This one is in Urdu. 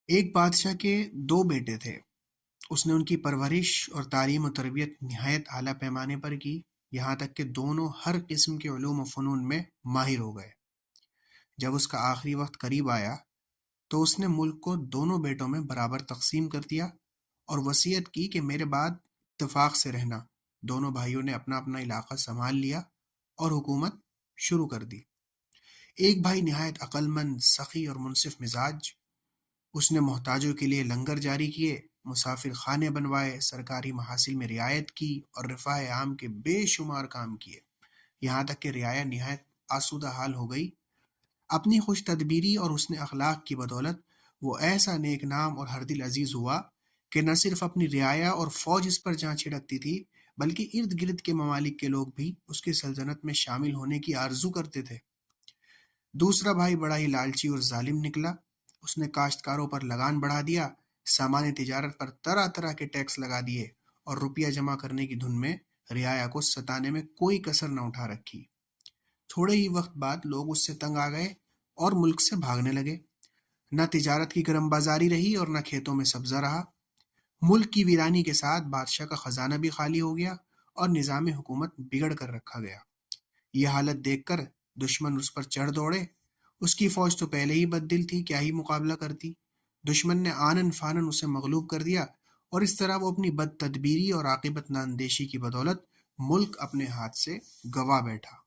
ایک بادشاہ کے دو بیٹے تھے۔ اس نے ان کی پرورش اور تعلیم و تربیت نہایت اعلیٰ پیمانے پر کی، یہاں تک کہ دونوں ہر قسم کے علوم و فنون میں ماہر ہو گئے۔ جب اس کا آخری وقت قریب آیا تو اس نے ملک کو دونوں بیٹوں میں برابر تقسیم کر دیا اور وصیت کی کہ میرے بعد اتفاق سے رہنا۔ دونوں بھائیوں نے اپنا اپنا علاقہ سنبھال لیا اور حکومت شروع کر دی۔ ایک بھائی نہایت عقل مند، سخی اور منصف مزاج، اس نے محتاجوں کے لیے لنگر جاری کیے، مسافر خانے بنوائے، سرکاری محاصل میں رعایت کی اور رفاہ عام کے بے شمار کام کیے، یہاں تک کہ رعایا نہایت آسودہ حال ہو گئی۔ اپنی خوش تدبیری اور حسن اخلاق کی بدولت وہ ایسا نیک نام اور ہر دل عزیز ہوا کہ نہ صرف اپنی رعایا اور فوج اس پر جان چھڑکتی تھی، بلکہ ارد گرد کے ممالک کے لوگ بھی اس کی سلطنت میں شامل ہونے کی آرزو کرتے تھے۔ دوسرا بھائی بڑا ہی لالچی اور ظالم نکلا۔ اس نے کاشتکاروں پر لگان بڑھا دیا، سامان تجارت پر طرح طرح کے ٹیکس لگا دیے اور روپیہ جمع کرنے کی دھن میں رعایا کو ستانے میں کوئی کسر نہ اٹھا رکھی۔ تھوڑے ہی وقت بعد لوگ اس سے تنگ آ گئے اور ملک سے بھاگنے لگے۔ نہ تجارت کی گرم بازاری رہی اور نہ کھیتوں میں سبزہ رہا۔ ملک کی ویرانی کے ساتھ بادشاہ کا خزانہ بھی خالی ہو گیا اور نظام حکومت بگڑ کر رکھا گیا۔ یہ حالت دیکھ کر دشمن اس پر چڑھ دوڑے۔ اس کی فوج تو پہلے ہی بد دل تھی، کیا ہی مقابلہ کرتی۔ دشمن نے آنن فانن اسے مغلوب کر دیا اور اس طرح وہ اپنی بد تدبیری اور عاقبت ناندیشی کی بدولت ملک اپنے ہاتھ سے گوا بیٹھا۔